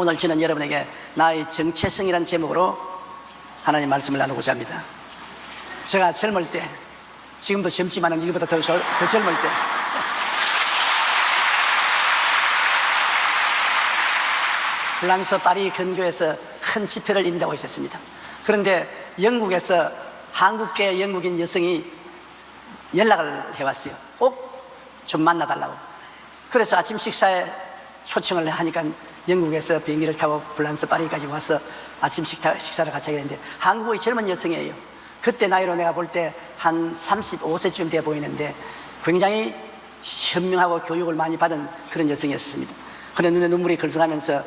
오늘 저는 여러분에게 나의 정체성이라는 제목으로 하나님 말씀을 나누고자 합니다. 제가 젊을 때, 지금도 젊지만 이거보다 더 젊을 때 프랑스 파리 근교에서 큰 집회를 인도하고 있었습니다. 그런데 영국에서 한국계 영국인 여성이 연락을 해왔어요. 꼭 좀 만나달라고. 그래서 아침 식사에 초청을 하니까 영국에서 비행기를 타고 프랑스 파리까지 와서 아침 식사를 같이 하게 됐는데, 한국의 젊은 여성이에요. 그때 나이로 내가 볼 때 한 35세쯤 돼 보이는데 굉장히 현명하고 교육을 많이 받은 그런 여성이었습니다. 그런데 눈에 눈물이 글썽하면서,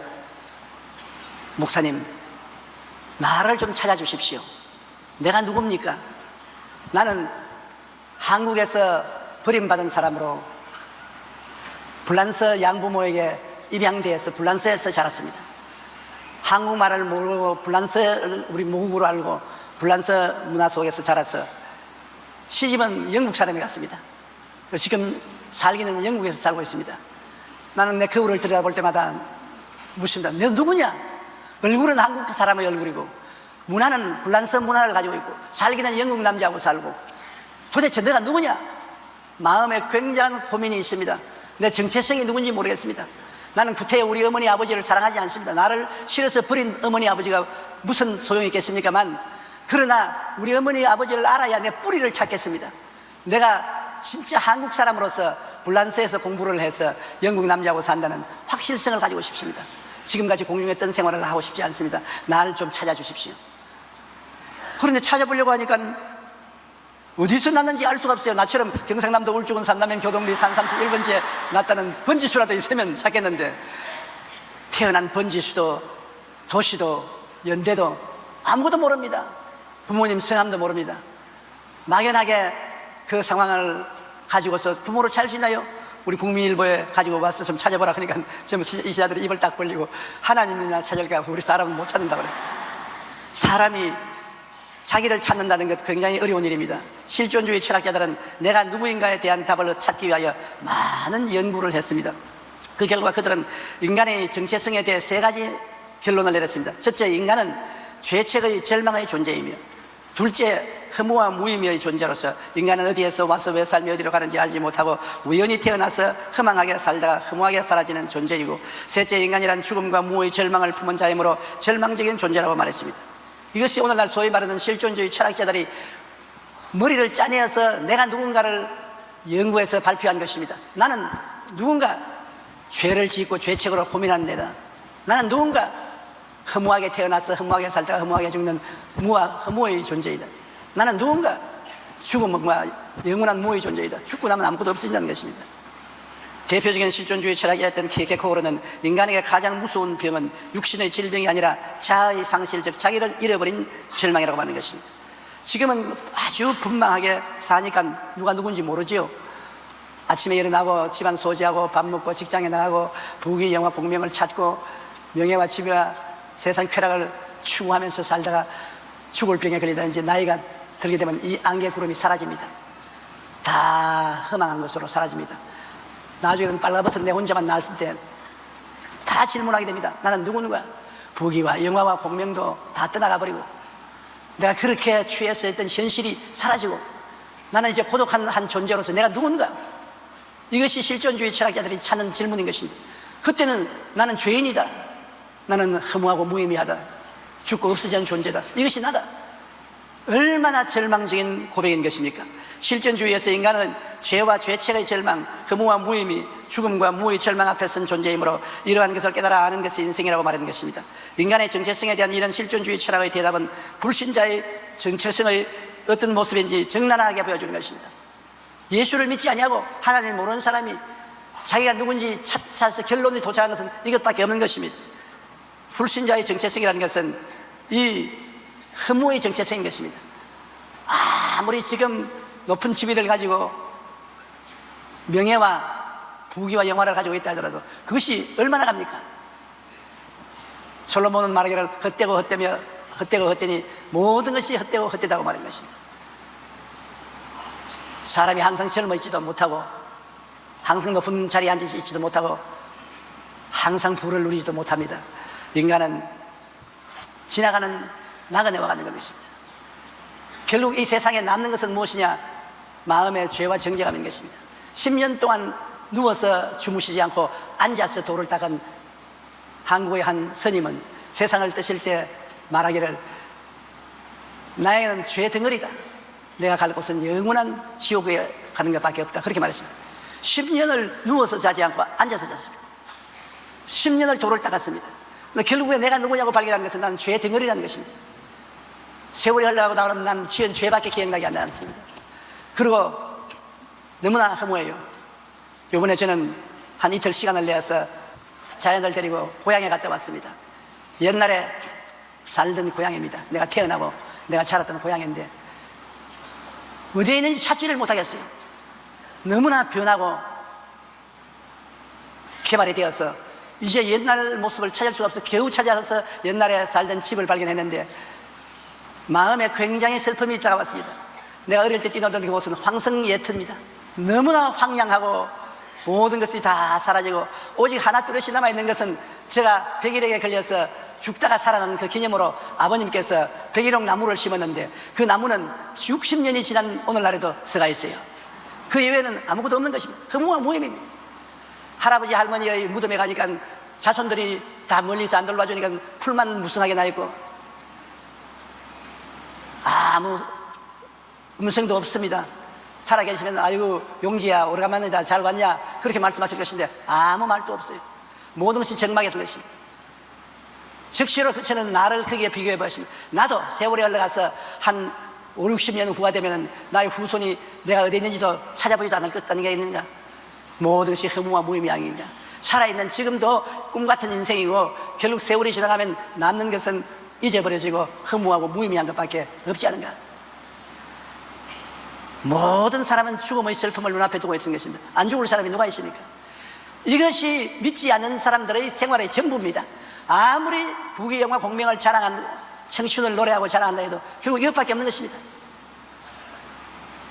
목사님, 나를 좀 찾아주십시오. 내가 누굽니까? 나는 한국에서 버림받은 사람으로 프랑스 양부모에게 입양돼서 프랑스에서 자랐습니다. 한국말을 모르고 프랑스를 우리 모국어로 알고 프랑스 문화 속에서 자라서 시집은 영국 사람이 갔습니다. 지금 살기는 영국에서 살고 있습니다. 나는 내 거울을 들여다볼 때마다 묻습니다. 너 누구냐? 얼굴은 한국 사람의 얼굴이고 문화는 프랑스 문화를 가지고 있고 살기는 영국 남자하고 살고, 도대체 내가 누구냐? 마음에 굉장한 고민이 있습니다. 내 정체성이 누군지 모르겠습니다. 나는 구태여 우리 어머니 아버지를 사랑하지 않습니다. 나를 싫어서 버린 어머니 아버지가 무슨 소용이 있겠습니까만, 그러나 우리 어머니 아버지를 알아야 내 뿌리를 찾겠습니다. 내가 진짜 한국 사람으로서 프랑스에서 공부를 해서 영국 남자하고 산다는 확실성을 가지고 싶습니다. 지금까지 공중했던 생활을 하고 싶지 않습니다. 나를 좀 찾아주십시오. 그런데 찾아보려고 하니까 어디서 났는지 알 수가 없어요. 나처럼 경상남도 울주군 삼남면 교동리 산 31번지에 났다는 번지수라도 있으면 찾겠는데, 태어난 번지수도 도시도 연대도 아무것도 모릅니다. 부모님 성함도 모릅니다. 막연하게 그 상황을 가지고서 부모를 찾을 수 있나요? 우리 국민일보에 가지고 와서 좀 찾아보라 그러니까 이 시자들이 입을 딱 벌리고, 하나님이나 찾을까, 우리 사람은 못 찾는다고 그랬어요. 사람이 자기를 찾는다는 것 굉장히 어려운 일입니다. 실존주의 철학자들은 내가 누구인가에 대한 답을 찾기 위하여 많은 연구를 했습니다. 그 결과 그들은 인간의 정체성에 대해 세 가지 결론을 내렸습니다. 첫째, 인간은 죄책의 절망의 존재이며, 둘째, 허무와 무의미의 존재로서 인간은 어디에서 와서 왜 살며 어디로 가는지 알지 못하고 우연히 태어나서 허망하게 살다가 허무하게 사라지는 존재이고, 셋째, 인간이란 죽음과 무의 절망을 품은 자이므로 절망적인 존재라고 말했습니다. 이것이 오늘날 소위 말하는 실존주의 철학자들이 머리를 짜내어서 내가 누군가를 연구해서 발표한 것입니다. 나는 누군가 죄를 짓고 죄책으로 고민하는 데다. 나는 누군가 허무하게 태어나서 허무하게 살다가 허무하게 죽는 무와 허무의 존재이다. 나는 누군가 죽음과 영원한 무의 존재이다. 죽고 나면 아무것도 없어진다는 것입니다. 대표적인 실존주의 철학이었던 키르케고르는 인간에게 가장 무서운 병은 육신의 질병이 아니라 자아의 상실, 즉 자기를 잃어버린 절망이라고 하는 것입니다. 지금은 아주 분망하게 사니까 누가 누군지 모르지요. 아침에 일어나고 집안 소지하고 밥 먹고 직장에 나가고 부귀 영화 공명을 찾고 명예와 지위와 세상 쾌락을 추구하면서 살다가 죽을 병에 걸리다 이제 나이가 들게 되면 이 안개 구름이 사라집니다. 다 허망한 것으로 사라집니다. 나중에는 빨라벗은 내 혼자만 나을 때 다 질문하게 됩니다. 나는 누구누가? 부귀와 영화와 공명도 다 떠나가 버리고 내가 그렇게 취해서 했던 현실이 사라지고 나는 이제 고독한 한 존재로서 내가 누군가? 이것이 실존주의 철학자들이 찾는 질문인 것입니다. 그때는 나는 죄인이다, 나는 허무하고 무의미하다, 죽고 없어지는 존재다, 이것이 나다. 얼마나 절망적인 고백인 것입니까? 실존주의에서 인간은 죄와 죄책의 절망, 허무와 무의미, 죽음과 무의 절망 앞에 선 존재이므로 이러한 것을 깨달아 아는 것이 인생이라고 말하는 것입니다. 인간의 정체성에 대한 이런 실존주의 철학의 대답은 불신자의 정체성의 어떤 모습인지 적나라하게 보여주는 것입니다. 예수를 믿지 아니하고 하나님을 모르는 사람이 자기가 누군지 찾아서 결론에 도착한 것은 이것밖에 없는 것입니다. 불신자의 정체성이라는 것은 이 허무의 정체성인 것입니다. 아무리 지금 높은 지위를 가지고 명예와 부귀와 영화를 가지고 있다 하더라도 그것이 얼마나 갑니까? 솔로몬은 말하기를 헛되고 헛되며 헛되고 헛되니 모든 것이 헛되고 헛되다고 말한 것입니다. 사람이 항상 젊어 있지도 못하고 항상 높은 자리에 앉아 있지도 못하고 항상 부를 누리지도 못합니다. 인간은 지나가는 나그네와 같은 것입니다. 결국 이 세상에 남는 것은 무엇이냐? 마음의 죄와 정죄감인 것입니다. 10년 동안 누워서 주무시지 않고 앉아서 돌을 닦은 한국의 한 스님은 세상을 뜨실 때 말하기를, 나에게는 죄 덩어리다. 내가 갈 곳은 영원한 지옥에 가는 것밖에 없다. 그렇게 말했습니다. 10년을 누워서 자지 않고 앉아서 잤습니다. 10년을 돌을 닦았습니다. 근데 결국에 내가 누구냐고 발견하는 것은 나는 죄 덩어리라는 것입니다. 세월이 흘러가고 나면 난 지은 죄밖에 기억나지 않습니다. 그리고 너무나 허무해요. 이번에 저는 한 이틀 시간을 내어서 자연을 데리고 고향에 갔다 왔습니다. 옛날에 살던 고향입니다. 내가 태어나고 내가 자랐던 고향인데 어디에 있는지 찾지를 못하겠어요. 너무나 변하고 개발이 되어서 이제 옛날 모습을 찾을 수가 없어 겨우 찾아서 옛날에 살던 집을 발견했는데 마음에 굉장히 슬픔이 다가왔습니다. 내가 어릴 때 뛰놀던 그곳은 황성예터입니다. 너무나 황량하고 모든 것이 다 사라지고 오직 하나 뚜렷이 남아있는 것은 제가 백일에게 걸려서 죽다가 살아난 그 기념으로 아버님께서 백일홍 나무를 심었는데 그 나무는 60년이 지난 오늘날에도 서가 있어요. 그 이외에는 아무것도 없는 것입니다. 허무와 무의미입니다. 할아버지 할머니의 무덤에 가니까 자손들이 다 멀리서 안 돌봐주니까 풀만 무성하게 나 있고 아무 음성도 없습니다. 살아계시면 아이고 용기야 오래간만이다 잘 왔냐 그렇게 말씀하실 것인데 아무 말도 없어요. 모든 것이 적막이 된 것입니다. 즉시로 저는 나를 거기에 비교해 보았습니다. 나도 세월이 흘러가서 한 5, 60년 후가 되면 나의 후손이 내가 어디 있는지도 찾아보지도 않을 것다는 게 있는가? 모든 것이 허무와 무의미양이냐? 살아있는 지금도 꿈같은 인생이고 결국 세월이 지나가면 남는 것은 잊어버려지고 허무하고 무의미한 것밖에 없지 않은가? 모든 사람은 죽음의 슬픔을 눈앞에 두고 있는 것입니다. 안 죽을 사람이 누가 있습니까? 이것이 믿지 않는 사람들의 생활의 전부입니다. 아무리 부귀영화 공명을 자랑한 청춘을 노래하고 자랑한다 해도 결국 이것밖에 없는 것입니다.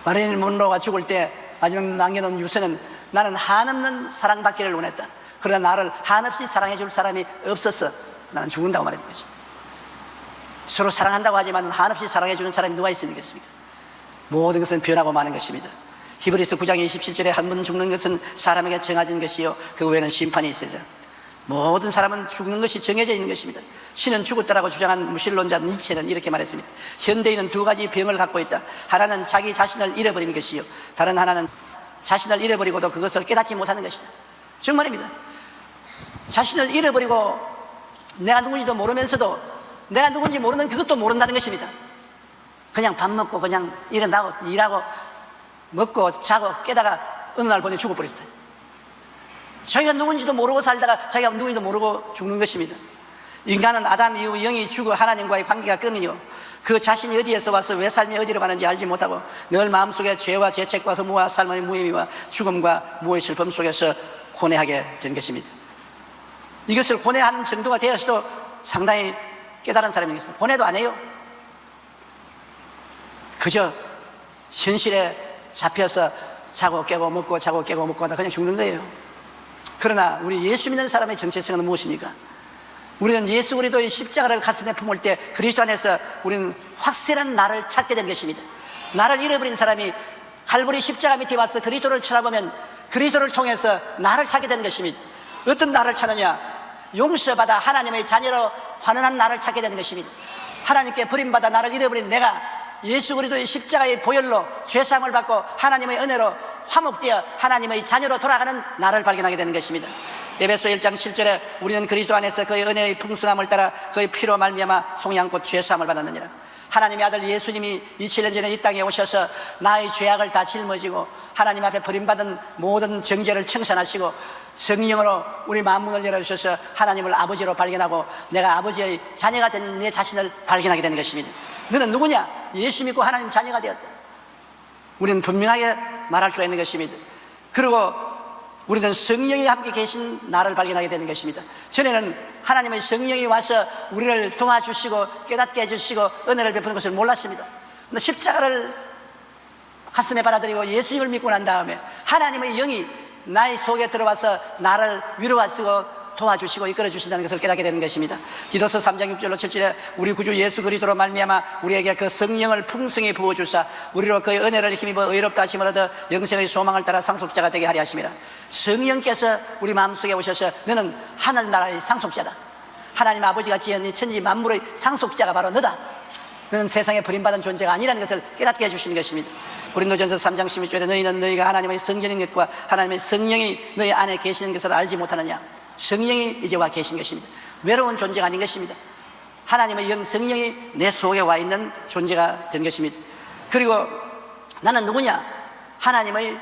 마릴린 먼로가 죽을 때 마지막 남겨놓은 유서는 나는 한없는 사랑받기를 원했다. 그러나 나를 한없이 사랑해 줄 사람이 없어서 나는 죽는다고 말했던 것입니다. 서로 사랑한다고 하지만 한없이 사랑해 주는 사람이 누가 있습니까? 모든 것은 변하고 마는 것입니다. 히브리서 9장 27절에 한 번 죽는 것은 사람에게 정해진 것이요 그 외에는 심판이 있으리라. 모든 사람은 죽는 것이 정해져 있는 것입니다. 신은 죽었다라고 주장한 무신론자 니체는 이렇게 말했습니다. 현대인은 두 가지 병을 갖고 있다. 하나는 자기 자신을 잃어버리는 것이요 다른 하나는 자신을 잃어버리고도 그것을 깨닫지 못하는 것이다. 정말입니다. 자신을 잃어버리고 내가 누군지도 모르면서도 내가 누군지 모르는 그것도 모른다는 것입니다. 그냥 밥 먹고 그냥 일어나고 일하고 먹고 자고 깨다가 어느 날 보니 죽어버렸다. 자기가 누군지도 모르고 살다가 자기가 누군지도 모르고 죽는 것입니다. 인간은 아담 이후 영이 죽어 하나님과의 관계가 끊이요 그 자신이 어디에서 와서 왜 삶이 어디로 가는지 알지 못하고 늘 마음속에 죄와 죄책과 허무와 삶의 무의미와 죽음과 무의 슬픔 속에서 고뇌하게 된 것입니다. 이것을 고뇌하는 정도가 되어서도 상당히 깨달은 사람이 있습니다. 고뇌도 안 해요. 그저 현실에 잡혀서 자고 깨고 먹고 자고 깨고 먹고 하다 그냥 죽는 거예요. 그러나 우리 예수 믿는 사람의 정체성은 무엇입니까? 우리는 예수 그리스도의 십자가를 가슴에 품을 때 그리스도 안에서 우리는 확실한 나를 찾게 된 것입니다. 나를 잃어버린 사람이 갈보리 십자가 밑에 와서 그리스도를 쳐다보면 그리스도를 통해서 나를 찾게 된 것입니다. 어떤 나를 찾느냐? 용서받아 하나님의 자녀로 환원한 나를 찾게 되는 것입니다. 하나님께 버림받아 나를 잃어버린 내가 예수 그리스도의 십자가의 보혈로 죄사함을 받고 하나님의 은혜로 화목되어 하나님의 자녀로 돌아가는 나를 발견하게 되는 것입니다. 에베소 1장 7절에 우리는 그리스도 안에서 그의 은혜의 풍성함을 따라 그의 피로 말미암아 속량곧 죄사함을 받았느니라. 하나님의 아들 예수님이 2000년 전에 이 땅에 오셔서 나의 죄악을 다 짊어지고 하나님 앞에 버림받은 모든 정죄를 청산하시고 성령으로 우리 마음문을 열어주셔서 하나님을 아버지로 발견하고 내가 아버지의 자녀가 된 내 자신을 발견하게 되는 것입니다. 너는 누구냐? 예수 믿고 하나님 자녀가 되었다. 우리는 분명하게 말할 수가 있는 것입니다. 그리고 우리는 성령이 함께 계신 나를 발견하게 되는 것입니다. 전에는 하나님의 성령이 와서 우리를 도와주시고 깨닫게 해주시고 은혜를 베푸는 것을 몰랐습니다. 근데 십자가를 가슴에 받아들이고 예수님을 믿고 난 다음에 하나님의 영이 나의 속에 들어와서 나를 위로하시고 도와주시고 이끌어 주신다는 것을 깨닫게 되는 것입니다. 디도서 3장 6절로 7절에 우리 구주 예수 그리스도로 말미암아 우리에게 그 성령을 풍성히 부어주사 우리로 그의 은혜를 힘입어 의롭다 하심을 얻어 영생의 소망을 따라 상속자가 되게 하려 하심이라. 성령께서 우리 마음속에 오셔서 너는 하늘나라의 상속자다. 하나님 아버지가 지은 이 천지 만물의 상속자가 바로 너다. 너는 세상에 버림받은 존재가 아니라는 것을 깨닫게 해주시는 것입니다. 고린도전서 3장 16절에 너희는 너희가 하나님의 성령인 것과 하나님의 성령이 너희 안에 계시는 것을 알지 못하느냐. 성령이 이제 와 계신 것입니다. 외로운 존재가 아닌 것입니다. 하나님의 영 성령이 내 속에 와 있는 존재가 된 것입니다. 그리고 나는 누구냐? 하나님의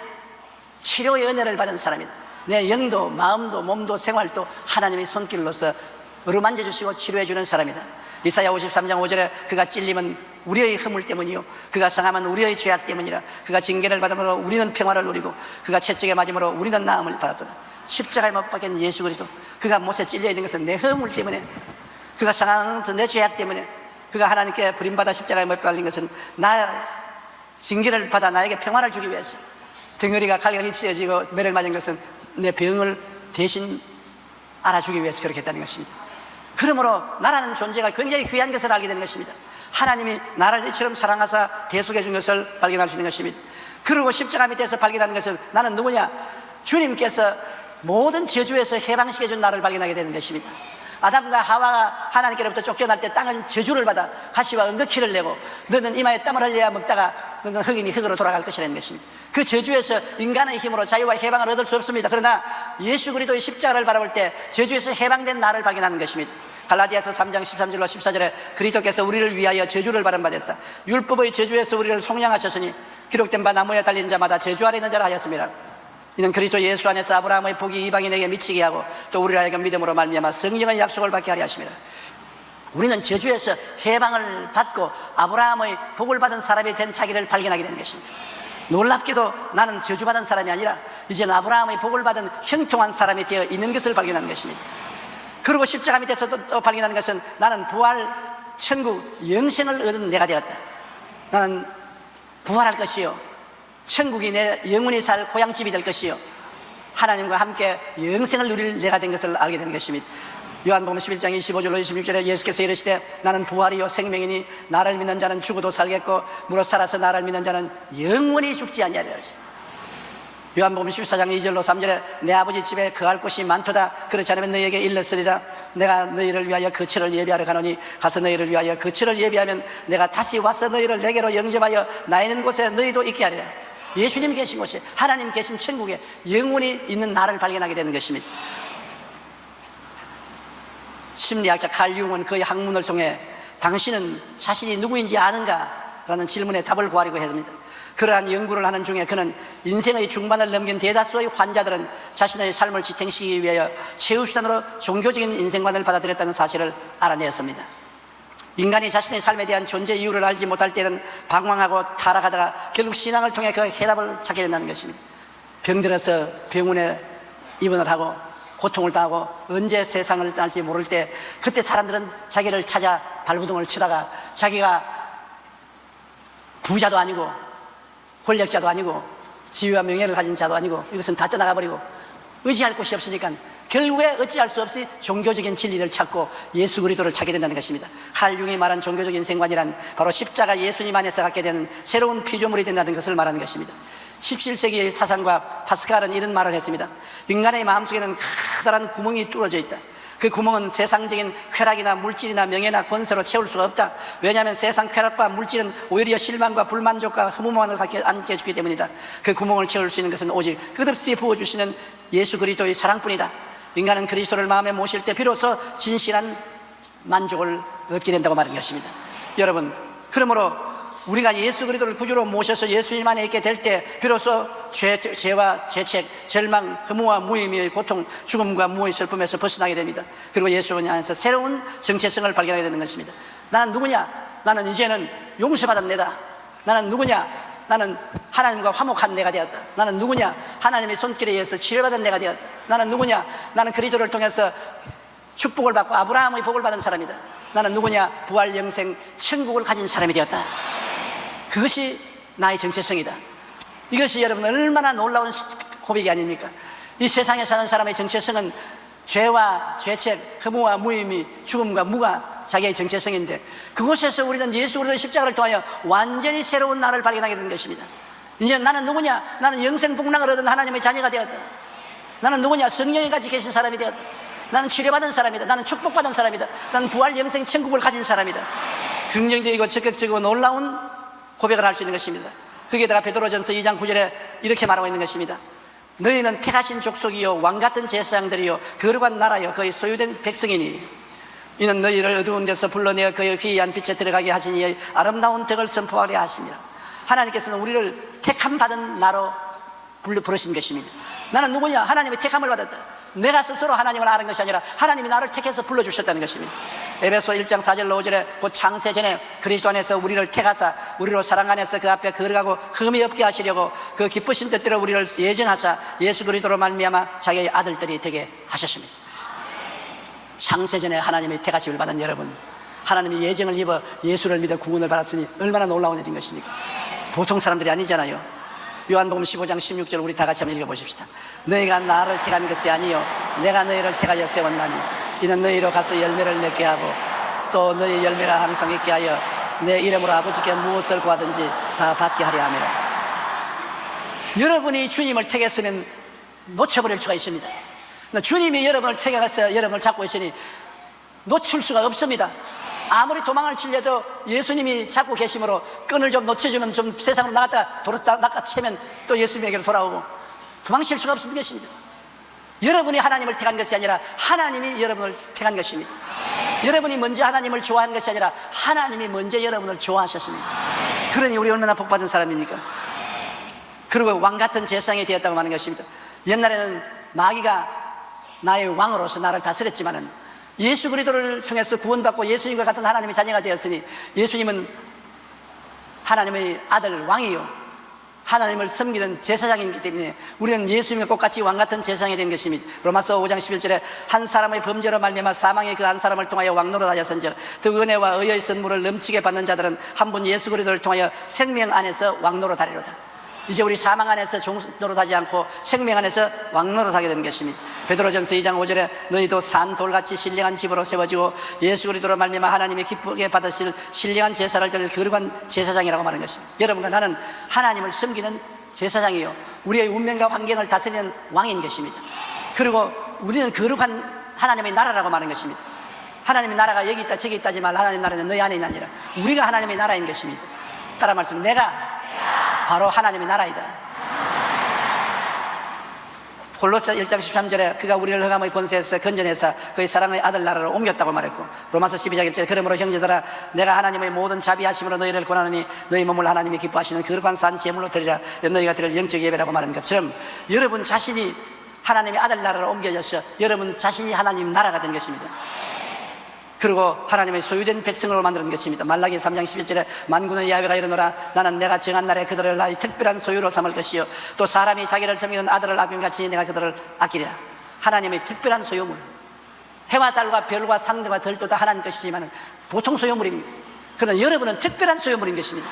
치료의 은혜를 받은 사람이다. 내 영도 마음도 몸도 생활도 하나님의 손길로서 어루만져 주시고 치료해 주는 사람이다. 이사야 53장 5절에 그가 찔림은 우리의 허물 때문이요 그가 상함은 우리의 죄악 때문이라. 그가 징계를 받음으로 우리는 평화를 누리고 그가 채찍에 맞음으로 우리는 나음을 받았도다. 십자가에 못 박힌 예수 그리스도, 그가 못에 찔려 있는 것은 내 허물 때문에, 그가 상한 것은 내 죄악 때문에, 그가 하나님께 버림받아 십자가에 못 박힌 것은 나 징계를 받아 나에게 평화를 주기 위해서, 덩어리가 칼갈이 찢어지고 매를 맞은 것은 내 병을 대신 알아주기 위해서 그렇게 했다는 것입니다. 그러므로 나라는 존재가 굉장히 귀한 것을 알게 되는 것입니다. 하나님이 나를 이처럼 사랑하사 대속해 준 것을 발견할 수 있는 것입니다. 그리고 십자가 밑에서 발견하는 것은 나는 누구냐? 주님께서 모든 저주에서 해방시켜 준 나를 발견하게 되는 것입니다. 아담과 하와가 하나님께로부터 쫓겨날 때 땅은 저주를 받아 가시와 은거키를 내고 너는 이마에 땀을 흘려야 먹다가 너는 흑인이 흑으로 돌아갈 것이라는 것입니다. 그 저주에서 인간의 힘으로 자유와 해방을 얻을 수 없습니다. 그러나 예수 그리스도의 십자가를 바라볼 때 저주에서 해방된 나를 발견하는 것입니다. 갈라디아서 3장 13절로 14절에 그리스도께서 우리를 위하여 저주를 받은 바 됐사 율법의 저주에서 우리를 속량하셨으니 기록된 바 나무에 달린 자마다 저주 아래 있는 자라 하였습니다. 이는 그리스도 예수 안에서 아브라함의 복이 이방인에게 미치게 하고 또 우리를 하여금 믿음으로 말미암아 성령의 약속을 받게 하려 하십니다. 우리는 저주에서 해방을 받고 아브라함의 복을 받은 사람이 된 자기를 발견하게 되는 것입니다. 놀랍게도 나는 저주받은 사람이 아니라 이제는 아브라함의 복을 받은 형통한 사람이 되어 있는 것을 발견하는 것입니다. 그리고 십자가 밑에서 또 발견하는 것은 나는 부활, 천국, 영생을 얻은 내가 되었다. 나는 부활할 것이요 천국이 내 영원히 살 고향집이 될 것이요 하나님과 함께 영생을 누릴 내가 된 것을 알게 되는 것입니다. 요한복음 11장 25절로 26절에 예수께서 이르시되 나는 부활이요 생명이니 나를 믿는 자는 죽어도 살겠고 무릇 살아서 나를 믿는 자는 영원히 죽지 아니하리라. 요한복음 14장 2절로 3절에 내 아버지 집에 거할 곳이 많도다. 그렇지 않으면 너희에게 일렀으리라. 내가 너희를 위하여 거처를 예비하러 가노니 가서 너희를 위하여 거처를 예비하면 내가 다시 와서 너희를 내게로 영접하여 나 있는 곳에 너희도 있게 하리라. 예수님 계신 곳에, 하나님 계신 천국에 영원히 있는 나를 발견하게 되는 것입니다. 심리학자 칼 융은 그의 학문을 통해 당신은 자신이 누구인지 아는가? 라는 질문에 답을 구하려고 했습니다. 그러한 연구를 하는 중에 그는 인생의 중반을 넘긴 대다수의 환자들은 자신의 삶을 지탱시키기 위하여 최우수단으로 종교적인 인생관을 받아들였다는 사실을 알아내었습니다. 인간이 자신의 삶에 대한 존재 이유를 알지 못할 때는 방황하고 타락하다가 결국 신앙을 통해 그 해답을 찾게 된다는 것입니다. 병들어서 병원에 입원을 하고 고통을 당하고 언제 세상을 떠날지 모를 때 그때 사람들은 자기를 찾아 발부둥을 치다가 자기가 부자도 아니고 권력자도 아니고 지위와 명예를 가진 자도 아니고 이것은 다 떠나가 버리고 의지할 곳이 없으니까 결국에 어찌할 수 없이 종교적인 진리를 찾고 예수 그리스도를 찾게 된다는 것입니다. 칼 융이 말한 종교적인 생관이란 바로 십자가 예수님 안에서 갖게 되는 새로운 피조물이 된다는 것을 말하는 것입니다. 17세기의 사상가 파스칼은 이런 말을 했습니다. 인간의 마음속에는 커다란 구멍이 뚫어져 있다. 그 구멍은 세상적인 쾌락이나 물질이나 명예나 권세로 채울 수가 없다. 왜냐하면 세상 쾌락과 물질은 오히려 실망과 불만족과 허무함을 안게 해주기 때문이다. 그 구멍을 채울 수 있는 것은 오직 끝없이 부어주시는 예수 그리스도의 사랑뿐이다. 인간은 그리스도를 마음에 모실 때 비로소 진실한 만족을 얻게 된다고 말하는 것입니다. 여러분, 그러므로 우리가 예수 그리스도를 구주로 모셔서 예수님 안에 있게 될 때 비로소 죄와 죄책, 절망, 허무와 무의미의 고통, 죽음과 무의 슬픔에서 벗어나게 됩니다. 그리고 예수님 안에서 새로운 정체성을 발견하게 되는 것입니다. 나는 누구냐? 나는 이제는 용서받은 내다. 나는 누구냐? 나는 하나님과 화목한 내가 되었다. 나는 누구냐? 하나님의 손길에 의해서 치료받은 내가 되었다. 나는 누구냐? 나는 그리스도를 통해서 축복을 받고 아브라함의 복을 받은 사람이다. 나는 누구냐? 부활, 영생, 천국을 가진 사람이 되었다. 그것이 나의 정체성이다. 이것이 여러분 얼마나 놀라운 고백이 아닙니까? 이 세상에 사는 사람의 정체성은 죄와 죄책, 허무와 무의미, 죽음과 무가 자기의 정체성인데, 그곳에서 우리는 예수 그리스도의 십자가를 통하여 완전히 새로운 나를 발견하게 된 것입니다. 이제 나는 누구냐? 나는 영생 복락을 얻은 하나님의 자녀가 되었다. 나는 누구냐? 성령이 같이 계신 사람이 되었다. 나는 치료받은 사람이다. 나는 축복받은 사람이다. 나는 부활 영생 천국을 가진 사람이다. 긍정적이고 적극적이고 놀라운 고백을 할 수 있는 것입니다. 거기에다가 베드로전서 2장 9절에 이렇게 말하고 있는 것입니다. 너희는 택하신 족속이요 왕같은 제사장들이요 거룩한 나라요 그의 소유된 백성이니 이는 너희를 어두운 데서 불러내어 그의 희귀한 빛에 들어가게 하신 이의 아름다운 덕을 선포하려 하시니라. 하나님께서는 우리를 택함 받은 나로 부르신 것입니다. 나는 누구냐? 하나님의 택함을 받았다. 내가 스스로 하나님을 아는 것이 아니라 하나님이 나를 택해서 불러주셨다는 것입니다. 에베소 1장 4절 5절에 곧 창세 전에 그리스도 안에서 우리를 택하사 우리로 사랑 안에서 그 앞에 거룩하고 흠이 없게 하시려고 그 기쁘신 뜻대로 우리를 예정하사 예수 그리스도로 말미암아 자기의 아들들이 되게 하셨습니다. 창세 전에 하나님의 택하심을 받은 여러분, 하나님이 예정을 입어 예수를 믿어 구원을 받았으니 얼마나 놀라운 일인 것입니까? 보통 사람들이 아니잖아요. 요한복음 15장 16절 우리 다 같이 한번 읽어보십시다. 너희가 나를 택한 것이 아니요 내가 너희를 택하여 세웠나니 이는 너희로 가서 열매를 맺게 하고 또 너희 열매가 항상 있게 하여 내 이름으로 아버지께 무엇을 구하든지 다 받게 하려 함이라. 여러분이 주님을 택했으면 놓쳐버릴 수가 있습니다. 주님이 여러분을 택해서 여러분을 잡고 있으니 놓칠 수가 없습니다. 아무리 도망을 치려도 예수님이 잡고 계심으로 끈을 좀 놓쳐주면 좀 세상으로 나갔다가 돌았다 낚아채면 또 예수님에게로 돌아오고 도망칠 수가 없는 것입니다. 여러분이 하나님을 택한 것이 아니라 하나님이 여러분을 택한 것입니다. 여러분이 먼저 하나님을 좋아한 것이 아니라 하나님이 먼저 여러분을 좋아하셨습니다. 그러니 우리 얼마나 복받은 사람입니까? 그리고 왕같은 제사장이 되었다고 하는 것입니다. 옛날에는 마귀가 나의 왕으로서 나를 다스렸지만은 예수 그리스도를 통해서 구원받고 예수님과 같은 하나님의 자녀가 되었으니 예수님은 하나님의 아들 왕이요 하나님을 섬기는 제사장이기 때문에 우리는 예수님과 똑같이 왕같은 제사장이 된 것입니다. 로마서 5장 11절에 한 사람의 범죄로 말미암아 사망이 그 한 사람을 통하여 왕노릇하였은즉 그 은혜와 의의 선물을 넘치게 받는 자들은 한 분 예수 그리스도를 통하여 생명 안에서 왕노릇하리로다. 이제 우리 사망 안에서 종노릇하지 않고 생명 안에서 왕노릇하게 되는 것입니다. 베드로전서 2장 5절에 너희도 산 돌같이 신령한 집으로 세워지고 예수 그리스도로 말미암아 하나님이 기쁘게 받으실 신령한 제사를 드릴 거룩한 제사장이라고 말하는 것입니다. 여러분과 나는 하나님을 섬기는 제사장이요 우리의 운명과 환경을 다스리는 왕인 것입니다. 그리고 우리는 거룩한 하나님의 나라라고 말하는 것입니다. 하나님의 나라가 여기 있다 저기 있다지 말 하나님의 나라는 너희 안에 있는 아니라 우리가 하나님의 나라인 것입니다. 따라 말씀, 내가 바로 하나님의 나라이다. 골로새 1장 13절에 그가 우리를 흑암의 권세에서 건져내서 그의 사랑의 아들 나라로 옮겼다고 말했고, 로마서 12장 1절에 그러므로 형제들아 내가 하나님의 모든 자비하심으로 너희를 권하느니 너희 몸을 하나님이 기뻐하시는 거룩한 산 제물로 드리라. 너희가 드릴 영적 예배라고 말하는 것처럼 여러분 자신이 하나님의 아들 나라로 옮겨져서 여러분 자신이 하나님 나라가 된 것입니다. 그리고 하나님의 소유된 백성으로 만드는 것입니다. 말라기 3장 11절에 만군의 야훼가 이르노라 나는 내가 정한 날에 그들을 나의 특별한 소유로 삼을 것이요 또 사람이 자기를 섬기는 아들을 아낌같이 내가 그들을 아끼리라. 하나님의 특별한 소유물, 해와 달과 별과 상대와 들도 다 하나님 것이지만 보통 소유물입니다. 그러나 여러분은 특별한 소유물인 것입니다.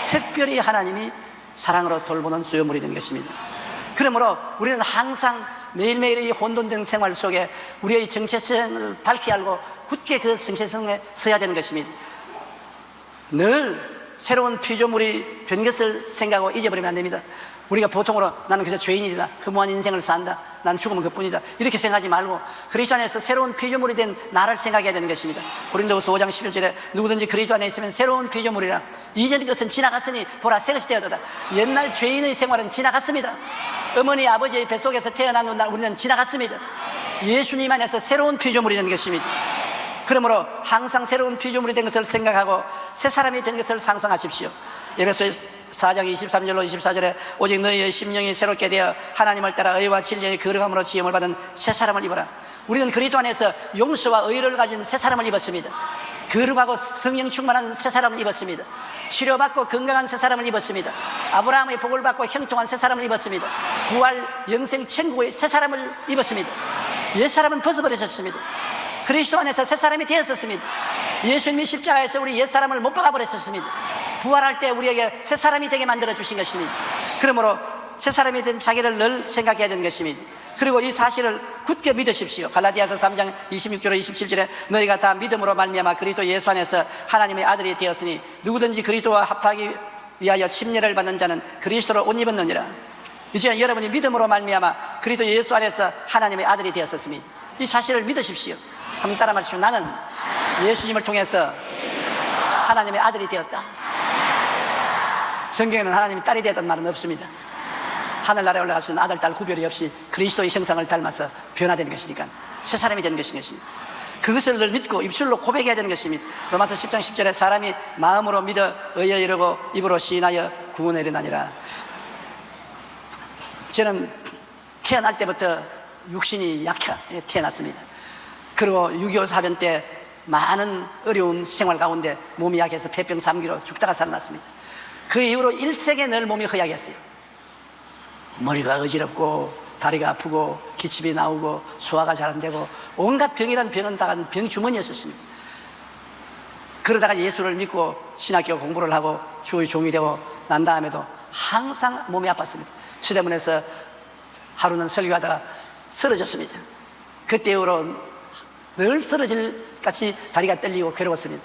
특별히 하나님이 사랑으로 돌보는 소유물이 된 것입니다. 그러므로 우리는 항상 매일매일 이 혼돈된 생활 속에 우리의 정체성을 밝히 알고 굳게 그 정체성에 서야 되는 것입니다. 늘 새로운 피조물이 된 것을 생각하고 잊어버리면 안 됩니다. 우리가 보통으로 나는 그저 죄인이다, 허무한 인생을 산다, 난 죽으면 그뿐이다 이렇게 생각하지 말고 그리스도 안에서 새로운 피조물이 된 나를 생각해야 되는 것입니다. 고린도후서 5장 11절에 누구든지 그리스도 안에 있으면 새로운 피조물이라 이전 것은 지나갔으니 보라 새 것이 되었도다. 옛날 죄인의 생활은 지나갔습니다. 어머니 아버지의 뱃속에서 태어난 우리는 지나갔습니다. 예수님 안에서 새로운 피조물이 된 것입니다. 그러므로 항상 새로운 피조물이 된 것을 생각하고 새 사람이 된 것을 상상하십시오. 에베소 4장 23절로 24절에 오직 너희의 심령이 새롭게 되어 하나님을 따라 의와 진리의 거룩함으로 지음을 받은 새 사람을 입어라. 우리는 그리스도 안에서 용서와 의를 가진 새 사람을 입었습니다. 거룩하고 성령 충만한 새 사람을 입었습니다. 치료받고 건강한 새 사람을 입었습니다. 아브라함의 복을 받고 형통한 새 사람을 입었습니다. 부활 영생 천국의 새 사람을 입었습니다. 옛 사람은 벗어버리셨습니다. 그리스도 안에서 새 사람이 되었었습니다. 예수님이 십자가에서 우리 옛 사람을 못 박아버렸었습니다. 부활할 때 우리에게 새 사람이 되게 만들어 주신 것입니다. 그러므로 새 사람이 된 자기를 늘 생각해야 되는 것입니다. 그리고 이 사실을 굳게 믿으십시오. 갈라디아서 3장 26절 27절에 너희가 다 믿음으로 말미암아 그리스도 예수 안에서 하나님의 아들이 되었으니 누구든지 그리스도와 합하기 위하여 침례를 받는 자는 그리스도를 옷 입었느니라. 이제 여러분이 믿음으로 말미암아 그리스도 예수 안에서 하나님의 아들이 되었으니 이 사실을 믿으십시오. 한번 따라 말씀하십시오. 나는 예수님을 통해서 하나님의 아들이 되었다. 성경에는 하나님의 딸이 되었다는 말은 없습니다. 하늘나라에 올라가시는 아들, 딸 구별이 없이 그리스도의 형상을 닮아서 변화되는 것이니까 새 사람이 되는 것입니다. 그것을 늘 믿고 입술로 고백해야 되는 것입니다. 로마서 10장 10절에 사람이 마음으로 믿어 의에 이르고 입으로 시인하여 구원에 이르나니라. 저는 태어날 때부터 육신이 약해 태어났습니다. 그리고 6.25 사변 때 많은 어려운 생활 가운데 몸이 약해서 폐병 3기로 죽다가 살아났습니다. 그 이후로 일생에 늘 몸이 허약했어요. 머리가 어지럽고 다리가 아프고 기침이 나오고 소화가 잘 안 되고 온갖 병이란 병은 다 병주머니였었습니다. 그러다가 예수를 믿고 신학교 공부를 하고 주의 종이 되고 난 다음에도 항상 몸이 아팠습니다. 수대문에서 하루는 설교하다가 쓰러졌습니다. 그때 이후로 늘 쓰러질 같이 다리가 떨리고 괴로웠습니다.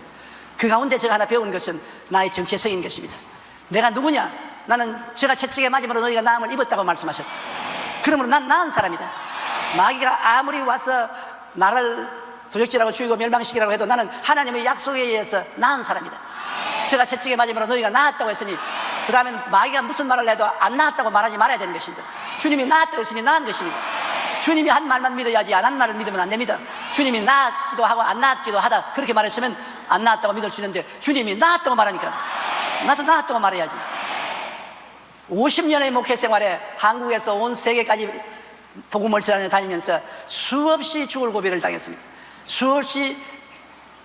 그 가운데 제가 하나 배운 것은 나의 정체성인 것입니다. 내가 누구냐? 나는 제가 채찍에 맞음으로 너희가 나음을 입었다고 말씀하셨다. 그러므로 난 나은 사람이다. 마귀가 아무리 와서 나를 도적질하고 죽이고 멸망시키라고 해도 나는 하나님의 약속에 의해서 나은 사람이다. 제가 채찍에 맞음으로 너희가 나았다고 했으니 그 다음엔 마귀가 무슨 말을 해도 안 나았다고 말하지 말아야 되는 것입니다. 주님이 나았다고 했으니 나은 것입니다. 주님이 한 말만 믿어야지 안 한 말을 믿으면 안 됩니다. 주님이 나았기도 하고 안 나았기도 하다 그렇게 말했으면 안 나았다고 믿을 수 있는데 주님이 나았다고 말하니까 나도 나았다고 말해야지. 50년의 목회 생활에 한국에서 온 세계까지 복음을 전하며 다니면서 수없이 죽을 고비를 당했습니다. 수없이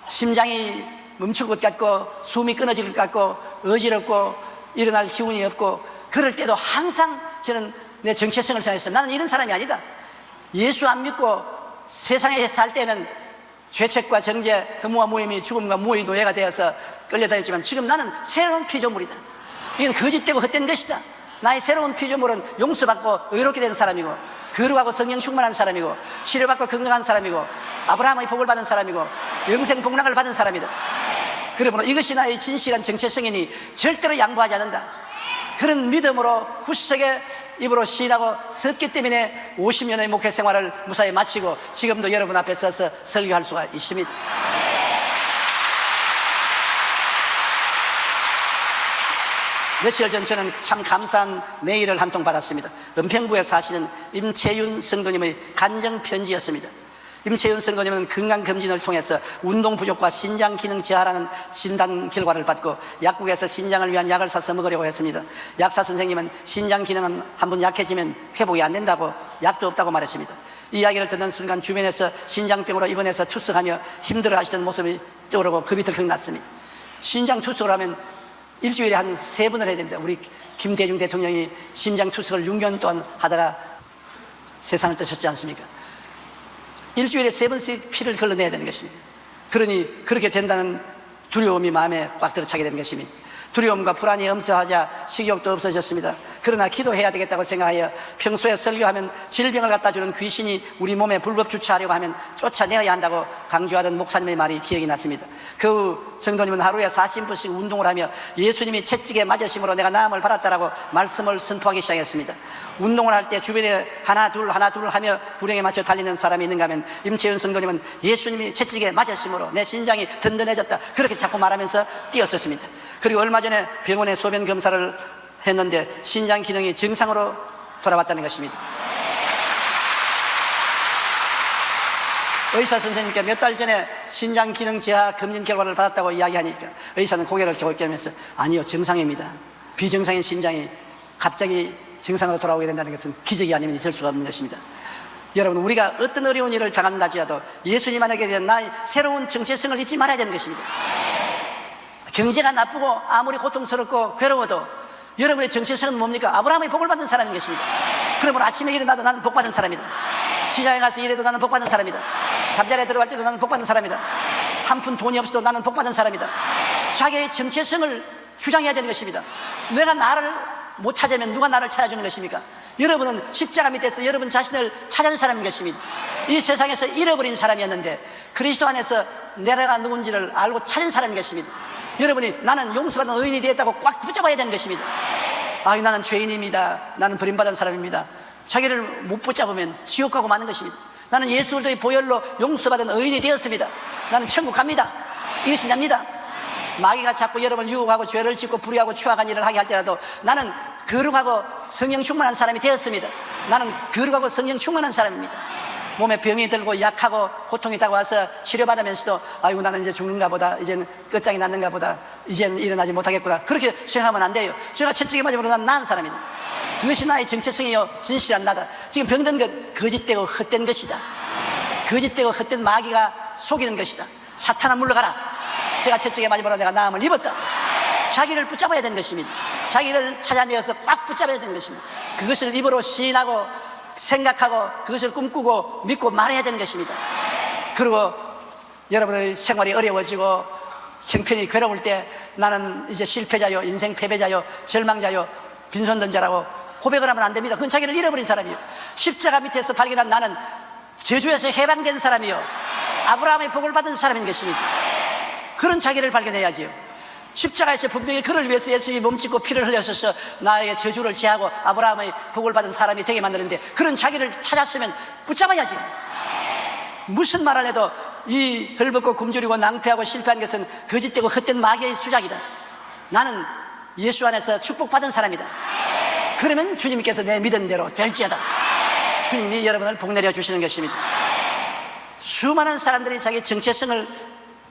심장이 멈출 것 같고 숨이 끊어질 것 같고 어지럽고 일어날 기운이 없고 그럴 때도 항상 저는 내 정체성을 생각했어요. 나는 이런 사람이 아니다. 예수 안 믿고 세상에 살 때는 죄책과 정죄, 허무와 무임이 죽음과 무의 노예가 되어서 끌려다녔지만 지금 나는 새로운 피조물이다. 이건 거짓되고 헛된 것이다. 나의 새로운 피조물은 용서받고 의롭게 된 사람이고 거룩하고 성령 충만한 사람이고 치료받고 건강한 사람이고 아브라함의 복을 받은 사람이고 영생 복락을 받은 사람이다. 그러므로 이것이 나의 진실한 정체성이니 절대로 양보하지 않는다. 그런 믿음으로 후식에 입으로 시인하고 섰기 때문에 50년의 목회 생활을 무사히 마치고 지금도 여러분 앞에 서서 설교할 수가 있습니다. 며칠 전 저는 참 감사한 메일을 한 통 받았습니다. 은평구에 사시는 임채윤 성도님의 간정 편지였습니다. 임채윤 성도님은 건강검진을 통해서 운동 부족과 신장 기능 저하라는 진단 결과를 받고 약국에서 신장을 위한 약을 사서 먹으려고 했습니다. 약사 선생님은 신장 기능은 한번 약해지면 회복이 안 된다고 약도 없다고 말했습니다. 이 이야기를 듣는 순간 주변에서 신장병으로 입원해서 투석하며 힘들어 하시던 모습이 떠오르고 겁이 덜컥 났습니다. 신장 투석을 하면 일주일에 한 3번을 해야 됩니다. 우리 김대중 대통령이 심장 투석을 6년 동안 하다가 세상을 떠셨지 않습니까? 일주일에 3번씩 피를 걸러내야 되는 것입니다. 그러니 그렇게 된다는 두려움이 마음에 꽉 들어차게 되는 것입니다. 두려움과 불안이 엄습하자 식욕도 없어졌습니다. 그러나 기도해야 되겠다고 생각하여 평소에 설교하면 질병을 갖다 주는 귀신이 우리 몸에 불법 주차하려고 하면 쫓아내어야 한다고 강조하던 목사님의 말이 기억이 났습니다. 그 성도님은 하루에 40분씩 운동을 하며 예수님이 채찍에 맞으심으로 내가 나음을 받았다라고 말씀을 선포하기 시작했습니다. 운동을 할 때 주변에 하나 둘 하며 불행에 맞춰 달리는 사람이 있는가 하면 임채윤 성도님은 예수님이 채찍에 맞으심으로 내 신장이 든든해졌다 그렇게 자꾸 말하면서 뛰었었습니다. 그리고 얼마 전에 병원에 소변 검사를 했는데 신장 기능이 정상으로 돌아왔다는 것입니다. 의사 선생님께 몇 달 전에 신장 기능 저하 검진 결과를 받았다고 이야기하니까 의사는 고개를 갸웃갸웃하면서 아니요, 정상입니다. 비정상인 신장이 갑자기 정상으로 돌아오게 된다는 것은 기적이 아니면 있을 수가 없는 것입니다. 여러분, 우리가 어떤 어려운 일을 당한다 하더라도 예수님 안에 대한 나의 새로운 정체성을 잊지 말아야 되는 것입니다. 경제가 나쁘고 아무리 고통스럽고 괴로워도 여러분의 정체성은 뭡니까? 아브라함의 복을 받은 사람인 것입니다. 그러므로 아침에 일어나도 나는 복 받은 사람이다. 시장에 가서 일해도 나는 복 받은 사람이다. 잠자리에 들어갈 때도 나는 복 받은 사람이다. 한 푼 돈이 없어도 나는 복 받은 사람이다. 자기의 정체성을 주장해야 되는 것입니다. 내가 나를 못 찾으면 누가 나를 찾아주는 것입니까? 여러분은 십자가 밑에서 여러분 자신을 찾은 사람인 것입니다. 이 세상에서 잃어버린 사람이었는데 그리스도 안에서 내가 누군지를 알고 찾은 사람인 것입니다. 여러분이 나는 용서받은 의인이 되었다고 꽉 붙잡아야 되는 것입니다. 나는 죄인입니다. 나는 버림받은 사람입니다. 자기를 못 붙잡으면 지옥 가고 마는 것입니다. 나는 예수 그리스도의 보혈로 용서받은 의인이 되었습니다. 나는 천국 갑니다. 이것이 납니다. 마귀가 자꾸 여러분을 유혹하고 죄를 짓고 불의하고 추악한 일을 하게 할 때라도 나는 거룩하고 성령 충만한 사람이 되었습니다. 나는 거룩하고 성령 충만한 사람입니다. 몸에 병이 들고 약하고 고통이 있다고 와서 치료받으면서도 아이고 나는 이제 죽는가 보다, 이제는 끝장이 났는가 보다, 이제는 일어나지 못하겠구나, 그렇게 생각하면 안 돼요. 제가 채찍에 맞으면 난 나은 사람이다. 그것이 나의 정체성이요 진실한 나다. 지금 병든 것 거짓되고 헛된 것이다. 거짓되고 헛된 마귀가 속이는 것이다. 사탄아 물러가라. 제가 채찍에 맞으므로 내가 나음을 입었다. 자기를 붙잡아야 되는 것입니다. 자기를 찾아내어서 꽉 붙잡아야 되는 것입니다. 그것을 입으로 시인하고 생각하고 그것을 꿈꾸고 믿고 말해야 되는 것입니다. 그리고 여러분의 생활이 어려워지고 형편이 괴로울 때 나는 이제 실패자요, 인생 패배자요, 절망자요, 빈손든 자라고 고백을 하면 안 됩니다. 그건 자기를 잃어버린 사람이요. 십자가 밑에서 발견한 나는 저주에서 해방된 사람이요, 아브라함의 복을 받은 사람인 것입니다. 그런 자기를 발견해야지요. 십자가에서 분명히 그를 위해서 예수님이 몸짓고 피를 흘려서 나에게 저주를 제하고 아브라함의 복을 받은 사람이 되게 만드는데, 그런 자기를 찾았으면 붙잡아야지. 무슨 말을 해도 이 헐벗고 굶주리고 낭패하고 실패한 것은 거짓되고 헛된 마귀의 수작이다. 나는 예수 안에서 축복받은 사람이다. 그러면 주님께서 내 믿은 대로 될지어다. 주님이 여러분을 복내려 주시는 것입니다. 수많은 사람들이 자기 정체성을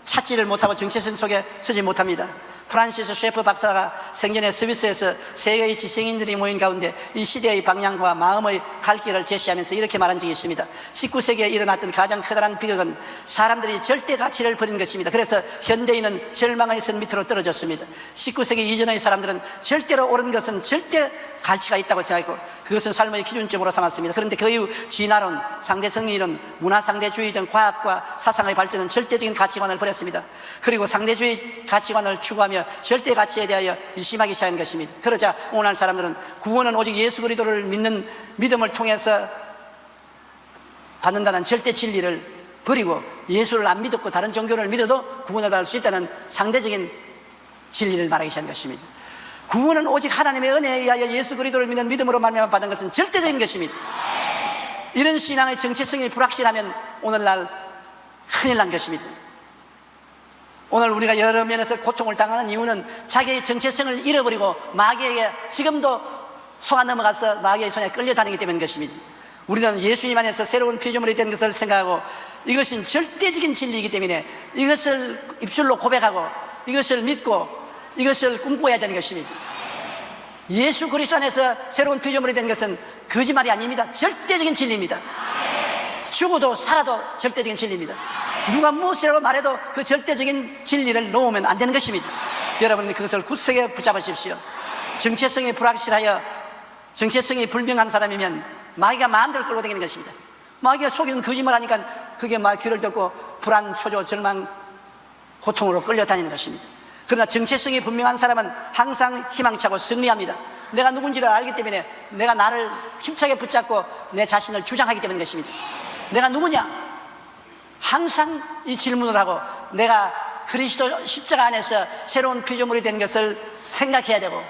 찾지를 못하고 정체성 속에 서지 못합니다. 프란시스 셰프 박사가 생전에 스위스에서 세계의 지성인들이 모인 가운데 이 시대의 방향과 마음의 갈 길을 제시하면서 이렇게 말한 적이 있습니다. 19세기에 일어났던 가장 커다란 비극은 사람들이 절대 가치를 버린 것입니다. 그래서 현대인은 절망의 선 밑으로 떨어졌습니다. 19세기 이전의 사람들은 절대로 옳은 것은 절대 가치가 있다고 생각했고 그것은 삶의 기준점으로 삼았습니다. 그런데 그 이후 진화론, 상대성리론, 문화상대주의 등 과학과 사상의 발전은 절대적인 가치관을 버렸습니다. 그리고 상대주의 가치관을 추구하며 절대 가치에 대하여 의심하기 시작한 것입니다. 그러자 오늘날 사람들은 구원은 오직 예수 그리스도를 믿는 믿음을 통해서 받는다는 절대 진리를 버리고 예수를 안 믿었고 다른 종교를 믿어도 구원을 받을 수 있다는 상대적인 진리를 말하기 시작한 것입니다. 구원은 오직 하나님의 은혜에 의하여 예수 그리스도를 믿는 믿음으로 말미암아 받은 것은 절대적인 것입니다. 이런 신앙의 정체성이 불확실하면 오늘날 큰일 난 것입니다. 오늘 우리가 여러 면에서 고통을 당하는 이유는 자기의 정체성을 잃어버리고 마귀에게 지금도 속아 넘어가서 마귀의 손에 끌려다니기 때문인 것입니다. 우리는 예수님 안에서 새로운 피조물이 된 것을 생각하고 이것은 절대적인 진리이기 때문에 이것을 입술로 고백하고 이것을 믿고 이것을 꿈꿔야 되는 것입니다. 예수 그리스도 안에서 새로운 피조물이 된 것은 거짓말이 아닙니다. 절대적인 진리입니다. 죽어도 살아도 절대적인 진리입니다. 누가 무엇이라고 말해도 그 절대적인 진리를 놓으면 안 되는 것입니다. 여러분은 그것을 굳세게 붙잡으십시오. 정체성이 불확실하여 정체성이 불명한 사람이면 마귀가 마음대로 끌고 다니는 것입니다. 마귀가 속이는 거짓말 하니까 그게 막 귀를 듣고 불안, 초조, 절망, 고통으로 끌려다니는 것입니다. 그러나 정체성이 분명한 사람은 항상 희망차고 승리합니다. 내가 누군지를 알기 때문에 내가 나를 힘차게 붙잡고 내 자신을 주장하기 때문인 것입니다. 내가 누구냐? 항상 이 질문을 하고 내가 그리스도 십자가 안에서 새로운 피조물이 된 것을 생각해야 되고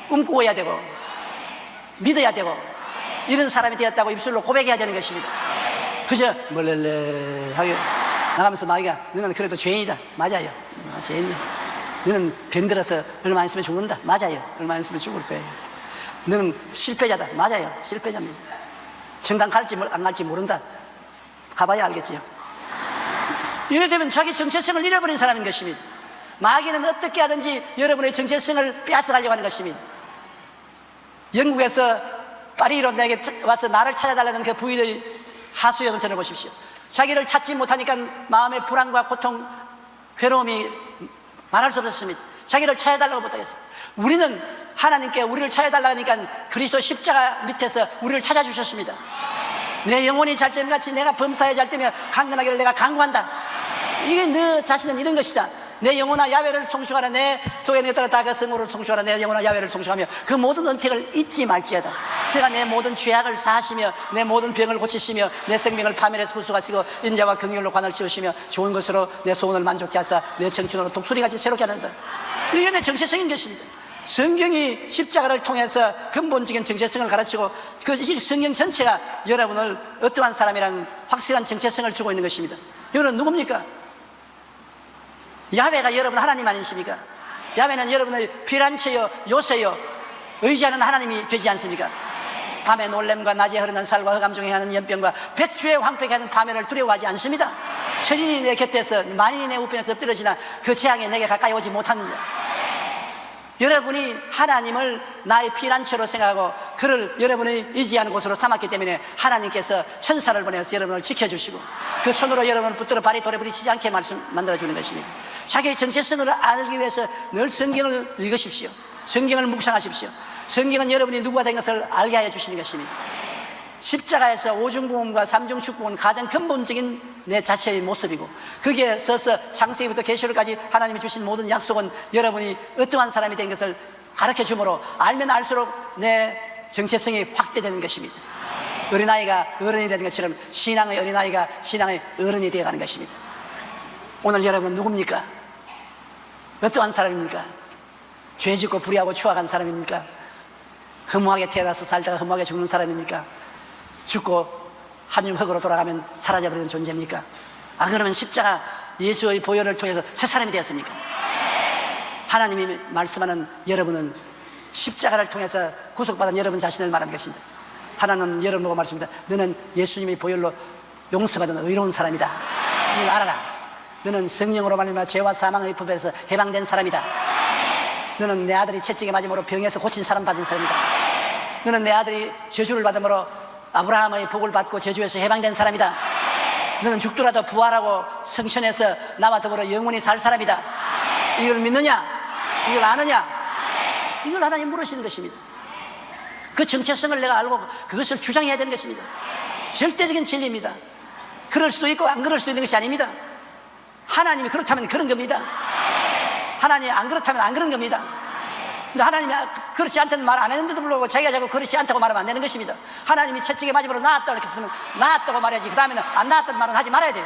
꿈꾸어야 되고 믿어야 되고 이런 사람이 되었다고 입술로 고백해야 되는 것입니다. 그저 멀렐레하게 나가면서 마귀가 너는 그래도 죄인이다. 맞아요. 죄인이야. 너는 병들어서 얼마 안 있으면 죽는다. 맞아요. 얼마 안 있으면 죽을 거예요. 너는 실패자다. 맞아요. 실패자입니다. 정당 갈지 안 갈지 모른다. 가봐야 알겠지요. 이래 되면 자기 정체성을 잃어버린 사람인 것입니다. 마귀는 어떻게 하든지 여러분의 정체성을 빼앗아가려고 하는 것입니다. 영국에서 파리로 내게 와서 나를 찾아달라는 그 부인의 하소연을 들어보십시오. 자기를 찾지 못하니까 마음의 불안과 고통, 괴로움이 말할 수 없었습니다. 자기를 찾아달라고 못하겠습니다. 우리는 하나님께 우리를 찾아달라고 하니까 그리스도 십자가 밑에서 우리를 찾아주셨습니다. 내 영혼이 잘 때면 같이 내가 범사에 잘 때면 강건하기를 내가 강구한다. 이게 너 자신은 이런 것이다. 내 영혼아 야훼를 송축하라. 내 속에 내 따라 다 그 성으로 송축하라. 내 영혼아 야훼를 송축하며 그 모든 은택을 잊지 말지어다. 제가 내 모든 죄악을 사하시며 내 모든 병을 고치시며 내 생명을 파멸해서 구속하시고 인자와 긍휼로 관을 씌우시며 좋은 것으로 내 소원을 만족케 하사 내 청춘으로 독수리같이 새롭게 하는다. 이게 내 정체성인 것입니다. 성경이 십자가를 통해서 근본적인 정체성을 가르치고 그 성경 전체가 여러분을 어떠한 사람이라는 확실한 정체성을 주고 있는 것입니다. 여러분 누굽니까? 야훼가 여러분 하나님 아니십니까? 야훼는 여러분의 피란처요 요새요 의지하는 하나님이 되지 않습니까? 밤에 놀램과 낮에 흐르는 살과 흑암 중에 하는 연병과 백주의 황폐케 하는 파멸을 두려워하지 않습니다. 천인이 내 곁에서 만인이 내 우편에서 엎드러지나 그 재앙이 내게 가까이 오지 못합니다. 여러분이 하나님을 나의 피난처로 생각하고 그를 여러분이 의지하는 곳으로 삼았기 때문에 하나님께서 천사를 보내서 여러분을 지켜주시고 그 손으로 여러분을 붙들어 발이 돌에 부딪히지 않게 만들어주는 것입니다. 자기의 정체성을 알기 위해서 늘 성경을 읽으십시오. 성경을 묵상하십시오. 성경은 여러분이 누구가 된 것을 알게 하여 주시는 것입니다. 십자가에서 오중구원과 삼중축구원 가장 근본적인 내 자체의 모습이고 거기에 서서 창세기부터 계시록까지 하나님이 주신 모든 약속은 여러분이 어떠한 사람이 된 것을 가르쳐 주므로 알면 알수록 내 정체성이 확대되는 것입니다. 어린아이가 어른이 되는 것처럼 신앙의 어린아이가 신앙의 어른이 되어가는 것입니다. 오늘 여러분 누굽니까? 어떠한 사람입니까? 죄짓고 불의하고 추악한 사람입니까? 허무하게 태어나서 살다가 허무하게 죽는 사람입니까? 죽고 한줌 흙으로 돌아가면 사라져버리는 존재입니까? 그러면 십자가 예수의 보혈을 통해서 새 사람이 되었습니까? 하나님이 말씀하는 여러분은 십자가를 통해서 구속받은 여러분 자신을 말하는 것입니다. 하나님은 여러분 보고 말씀합니다. 너는 예수님의 보혈로 용서받은 의로운 사람이다. 이걸 알아라. 너는 성령으로 말미암아 죄와 사망의 법에서 해방된 사람이다. 너는 내 아들이 채찍에 맞음으로 병에서 고친 사람 받은 사람이다. 너는 내 아들이 저주를 받음으로 아브라함의 복을 받고 저주에서 해방된 사람이다. 너는 죽더라도 부활하고 성천에서 나와 더불어 영원히 살 사람이다. 이걸 믿느냐? 이걸 아느냐? 이걸 하나님 물으시는 것입니다. 그 정체성을 내가 알고 그것을 주장해야 되는 것입니다. 절대적인 진리입니다. 그럴 수도 있고 안 그럴 수도 있는 것이 아닙니다. 하나님이 그렇다면 그런 겁니다. 하나님이 안 그렇다면 안 그런 겁니다. 근데 하나님이 그렇지 않다는 말 안 했는데도 불구하고 자기가 자꾸 그렇지 않다고 말하면 안 되는 것입니다. 하나님이 채찍에 맞음으로 나았다고 이렇게 했으면 나았다고 말해야지 그 다음에는 안 나았다는 말은 하지 말아야 돼요.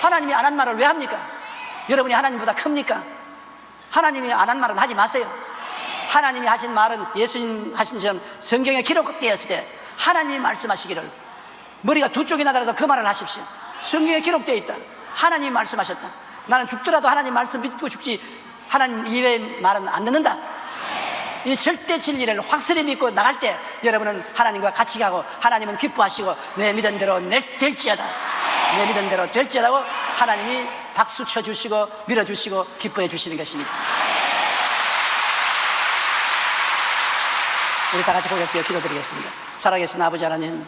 하나님이 안 한 말을 왜 합니까? 여러분이 하나님보다 큽니까? 하나님이 안 한 말은 하지 마세요. 하나님이 하신 말은 예수님 하신 것처럼 성경에 기록되었을 때 하나님이 말씀하시기를 머리가 두 쪽이 나더라도 그 말을 하십시오. 성경에 기록되어 있다. 하나님이 말씀하셨다. 나는 죽더라도 하나님 말씀 믿고 죽지 하나님 이외의 말은 안 듣는다. 이 절대 진리를 확실히 믿고 나갈 때 여러분은 하나님과 같이 가고 하나님은 기뻐하시고 내 믿은 대로 될지어다. 내 믿은 대로 될지어다고 하나님이 박수 쳐주시고 밀어주시고 기뻐해 주시는 것입니다. 우리 다 같이 고개에서 기도드리겠습니다. 살아계신 아버지 하나님,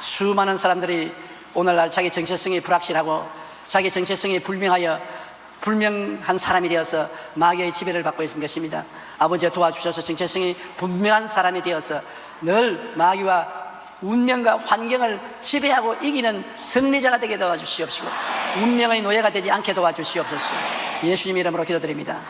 수많은 사람들이 오늘날 자기 정체성이 불확실하고 자기 정체성이 불명한 사람이 되어서 마귀의 지배를 받고 있는 것입니다. 아버지가 도와주셔서 정체성이 분명한 사람이 되어서 늘 마귀와 운명과 환경을 지배하고 이기는 승리자가 되게 도와주시옵시고 운명의 노예가 되지 않게 도와주시옵소서. 예수님 이름으로 기도드립니다.